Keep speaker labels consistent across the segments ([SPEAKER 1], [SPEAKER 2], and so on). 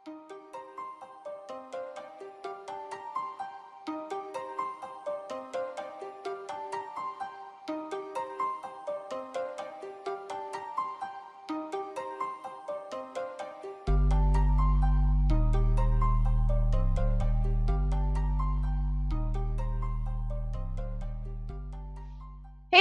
[SPEAKER 1] Hey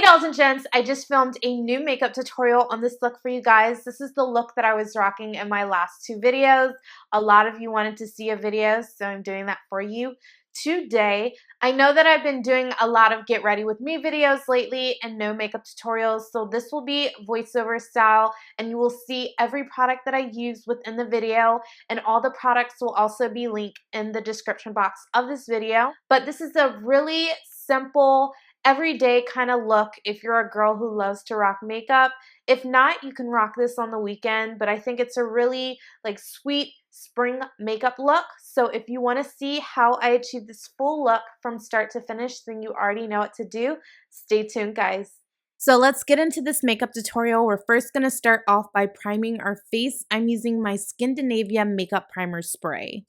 [SPEAKER 1] dolls and gents, I just filmed a new makeup tutorial on this look for you guys. This is the look that I was rocking in my last two videos. A lot of you wanted to see a video, so I'm doing that for you today. I know that I've been doing a lot of get ready with me videos lately and no makeup tutorials, so this will be voiceover style and you will see every product that I use within the video, and all the products will also be linked in the description box of this video. But this is a really simple everyday kind of look if you're a girl who loves to rock makeup. If not, you can rock this on the weekend, but I think it's a really sweet spring makeup look. So if you want to see how I achieve this full look from start to finish, then you already know what to do. Stay tuned, guys. So let's get into this makeup tutorial. We're first going to start off by priming our face. I'm using my SKANDINAVIA makeup primer spray.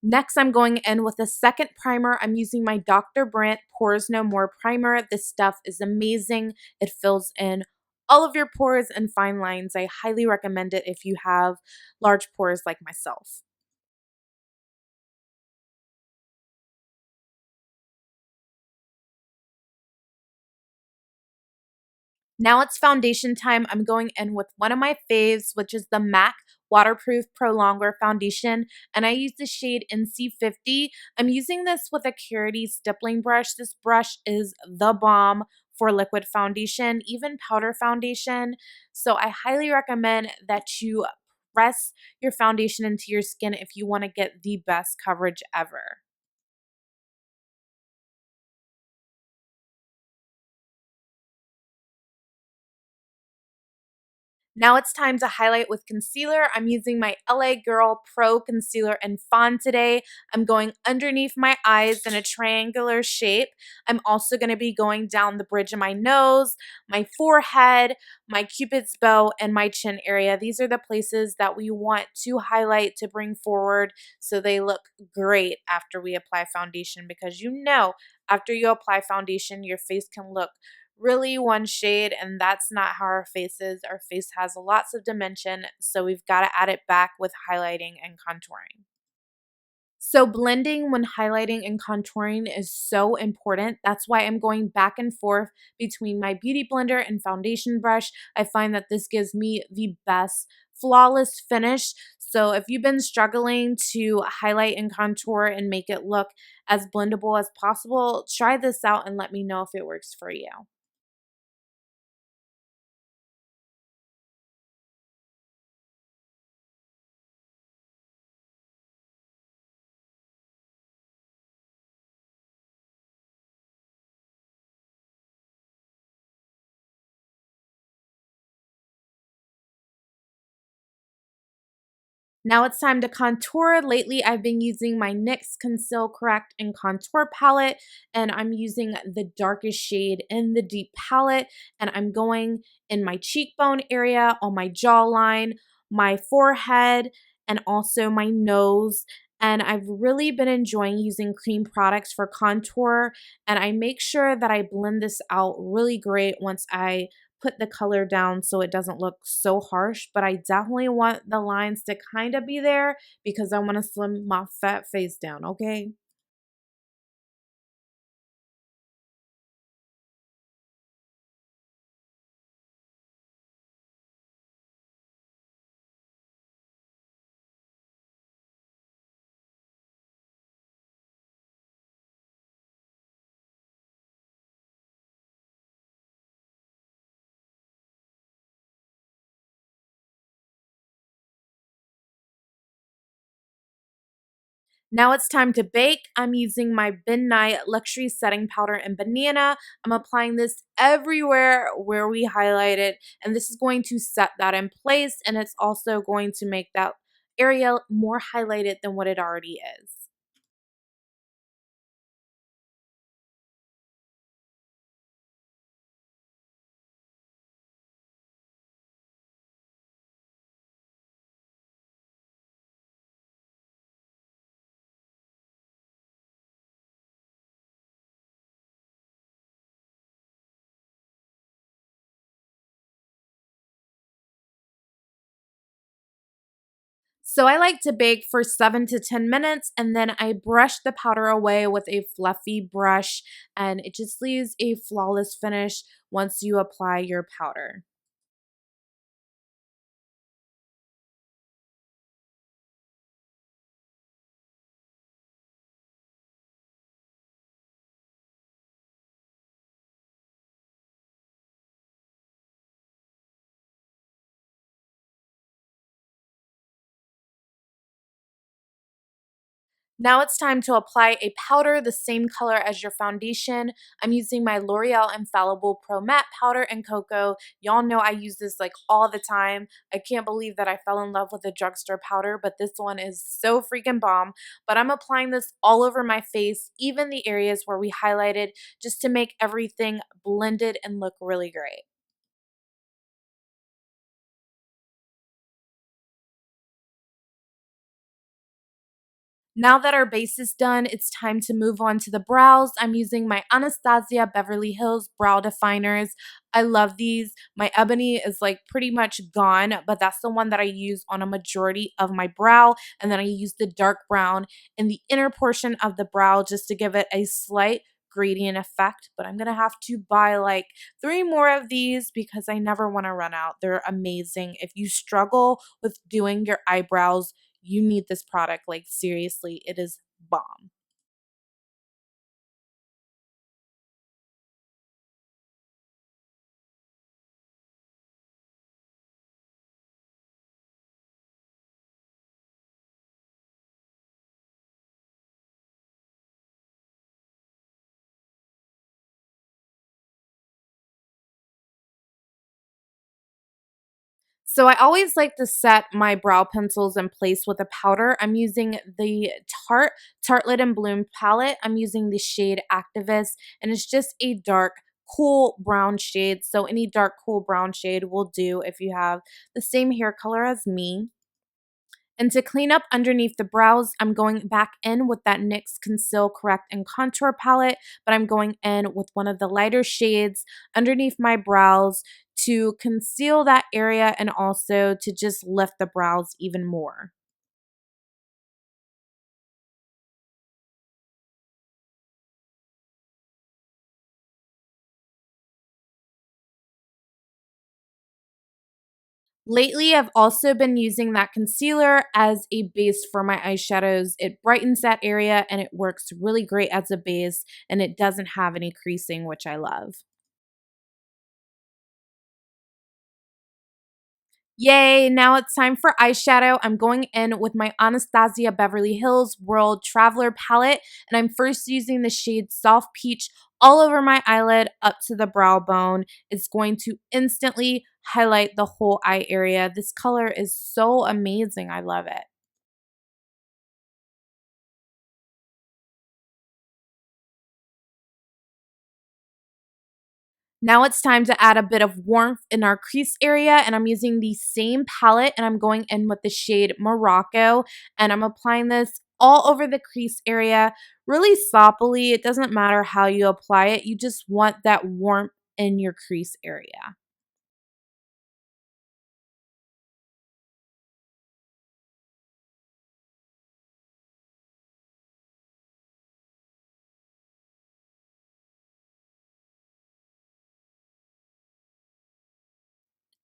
[SPEAKER 1] Next, I'm going in with a second primer. I'm using my Dr. Brandt Pores No More primer. This stuff is amazing. It fills in all of your pores and fine lines. I highly recommend it if you have large pores like myself. Now it's foundation time. I'm going in with one of my faves, which is the MAC Waterproof Pro Longer Foundation, and I use the shade NC50. I'm using this with a Carity stippling brush. This brush is the bomb for liquid foundation, even powder foundation. So I highly recommend that you press your foundation into your skin if you want to get the best coverage ever. Now it's time to highlight with concealer. I'm using my LA Girl Pro Concealer in Fawn today. I'm going underneath my eyes in a triangular shape. I'm also going to be going down the bridge of my nose, my forehead, my cupid's bow, and my chin area. These are the places that we want to highlight to bring forward so they look great after we apply foundation, because you know after you apply foundation, your face can look really one shade, and that's not how our face is. Our face has lots of dimension, so we've got to add it back with highlighting and contouring. So blending when highlighting and contouring is so important. That's why I'm going back and forth between my beauty blender and foundation brush. I find that this gives me the best flawless finish. So if you've been struggling to highlight and contour and make it look as blendable as possible, try this out and let me know if it works for you. Now it's time to contour. Lately, I've been using my NYX Conceal Correct and Contour palette, and I'm using the darkest shade in the deep palette, and I'm going in my cheekbone area, on my jawline, my forehead, and also my nose. And I've really been enjoying using cream products for contour, and I make sure that I blend this out really great once I put the color down so it doesn't look so harsh, but I definitely want the lines to kind of be there because I want to slim my fat face down, okay? Now it's time to bake. I'm using my Ben Nye Luxury Setting Powder in Banana. I'm applying this everywhere where we highlighted, and this is going to set that in place, and it's also going to make that area more highlighted than what it already is. So I like to bake for 7 to 10 minutes and then I brush the powder away with a fluffy brush and it just leaves a flawless finish once you apply your powder. Now it's time to apply a powder the same color as your foundation. I'm using my L'Oreal Infallible Pro Matte Powder in Cocoa. Y'all know I use this like all the time. I can't believe that I fell in love with a drugstore powder, but this one is so freaking bomb. But I'm applying this all over my face, even the areas where we highlighted, just to make everything blended and look really great. Now that our base is done, it's time to move on to the brows. I'm using my Anastasia Beverly Hills Brow Definers. I love these. My ebony is like pretty much gone, but that's the one that I use on a majority of my brow. And then I use the dark brown in the inner portion of the brow just to give it a slight gradient effect. But I'm going to have to buy like 3 more of these because I never want to run out. They're amazing. If you struggle with doing your eyebrows, you need this product. Like, seriously, it is bomb. So I always like to set my brow pencils in place with a powder. I'm using the Tartelette and Bloom palette. I'm using the shade Activist, and it's just a dark, cool brown shade. So any dark, cool brown shade will do if you have the same hair color as me. And to clean up underneath the brows, I'm going back in with that NYX Conceal, Correct, and Contour palette, but I'm going in with one of the lighter shades underneath my brows to conceal that area and also to just lift the brows even more. Lately, I've also been using that concealer as a base for my eyeshadows. It brightens that area and it works really great as a base and it doesn't have any creasing, which I love. Yay, now it's time for eyeshadow. I'm going in with my Anastasia Beverly Hills World Traveler palette, and I'm first using the shade Soft Peach all over my eyelid up to the brow bone. It's going to instantly highlight the whole eye area. This color is so amazing. I love it. Now it's time to add a bit of warmth in our crease area, and I'm using the same palette and I'm going in with the shade Morocco, and I'm applying this all over the crease area really soppily. It doesn't matter how you apply it, you just want that warmth in your crease area.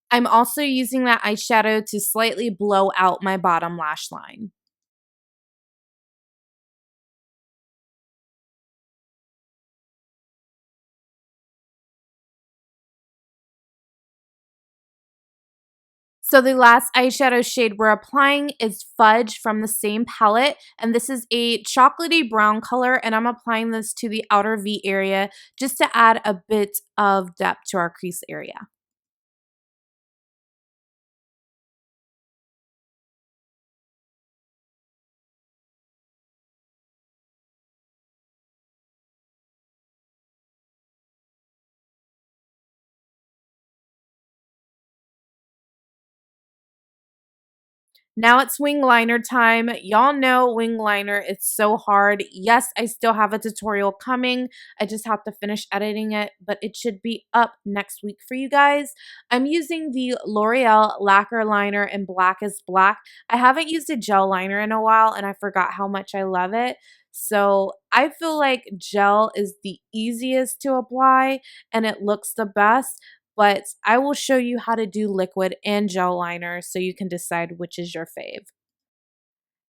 [SPEAKER 1] I'm also using that eyeshadow to slightly blow out my bottom lash line. So the last eyeshadow shade we're applying is Fudge from the same palette, and this is a chocolatey brown color, and I'm applying this to the outer V area just to add a bit of depth to our crease area. Now it's wing liner time. Y'all know wing liner, it's so hard. Yes, I still have a tutorial coming. I just have to finish editing it, but it should be up next week for you guys. I'm using the L'Oreal Lacquer Liner in Black is Black. I haven't used a gel liner in a while, and I forgot how much I love it. So I feel like gel is the easiest to apply, and it looks the best. But I will show you how to do liquid and gel liner so you can decide which is your fave.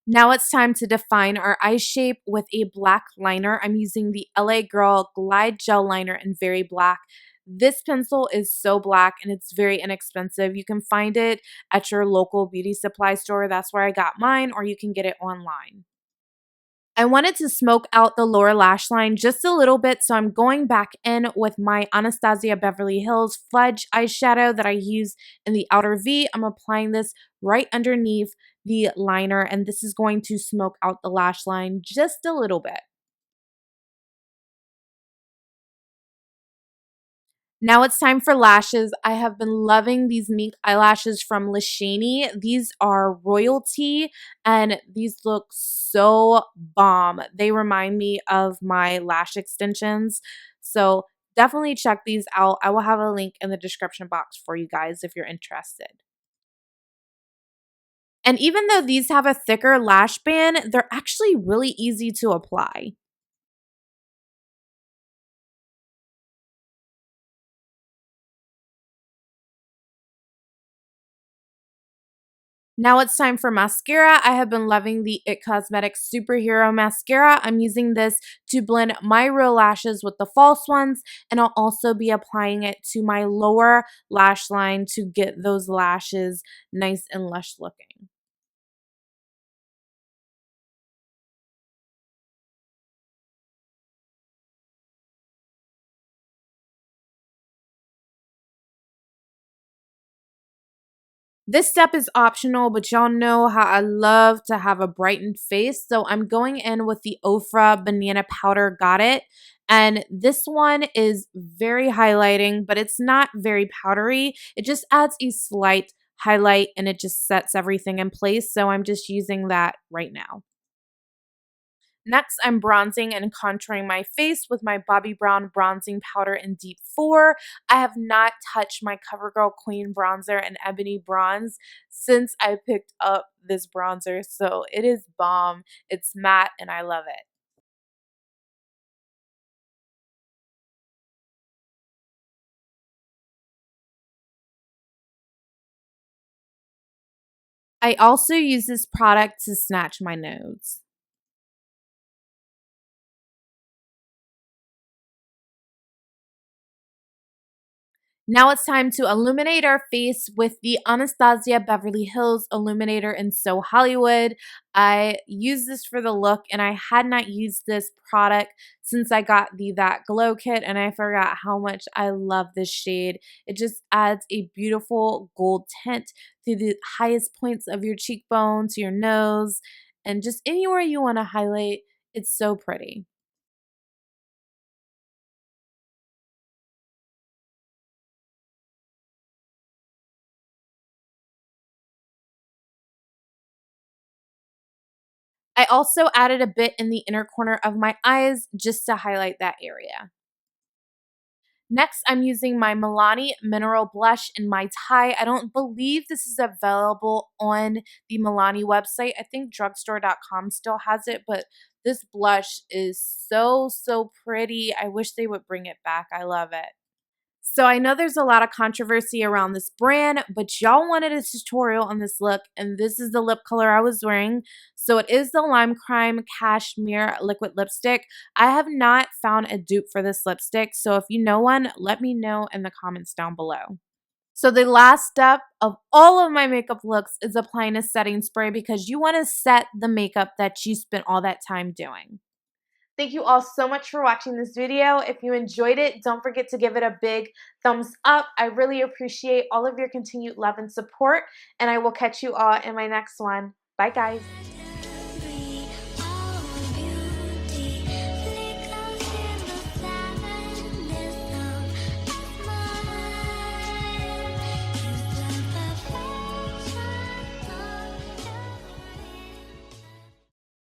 [SPEAKER 1] Now it's time to define our eye shape with a black liner. I'm using the LA Girl Glide Gel Liner in Very Black. This pencil is so black and it's very inexpensive. You can find it at your local beauty supply store. That's where I got mine, or you can get it online. I wanted to smoke out the lower lash line just a little bit, so I'm going back in with my Anastasia Beverly Hills Fudge eyeshadow that I use in the outer V. I'm applying this right underneath the liner, and this is going to smoke out the lash line just a little bit. Now it's time for lashes. I have been loving these mink eyelashes from Lashani. These are royalty and these look so bomb. They remind me of my lash extensions. So definitely check these out. I will have a link in the description box for you guys if you're interested. And even though these have a thicker lash band, they're actually really easy to apply. Now it's time for mascara. I have been loving the IT Cosmetics Superhero Mascara. I'm using this to blend my real lashes with the false ones, and I'll also be applying it to my lower lash line to get those lashes nice and lush looking. This step is optional, but y'all know how I love to have a brightened face. So I'm going in with the OFRA Banana Powder Godet. And this one is very highlighting, but it's not very powdery. It just adds a slight highlight and it just sets everything in place. So I'm just using that right now. Next, I'm bronzing and contouring my face with my Bobbi Brown bronzing powder in Deep 4. I have not touched my CoverGirl Queen bronzer in Ebony Bronze since I picked up this bronzer, so it is bomb. It's matte and I love it. I also use this product to snatch my nose. Now it's time to illuminate our face with the Anastasia Beverly Hills Illuminator in So Hollywood. I use this for the look and I had not used this product since I got the That Glow kit and I forgot how much I love this shade. It just adds a beautiful gold tint to the highest points of your cheekbone, to your nose, and just anywhere you want to highlight. It's so pretty. I also added a bit in the inner corner of my eyes just to highlight that area. Next, I'm using my Milani Mineral Blush in My Tai. I don't believe this is available on the Milani website. I think drugstore.com still has it, but this blush is so, so pretty. I wish they would bring it back. I love it. So I know there's a lot of controversy around this brand, but y'all wanted a tutorial on this look, and this is the lip color I was wearing. So it is the LimeCrime Cashmere Liquid Lipstick. I have not found a dupe for this lipstick, so if you know one, let me know in the comments down below. So the last step of all of my makeup looks is applying a setting spray because you want to set the makeup that you spent all that time doing. Thank you all so much for watching this video. If you enjoyed it, don't forget to give it a big thumbs up. I really appreciate all of your continued love and support, and I will catch you all in my next one. Bye, guys.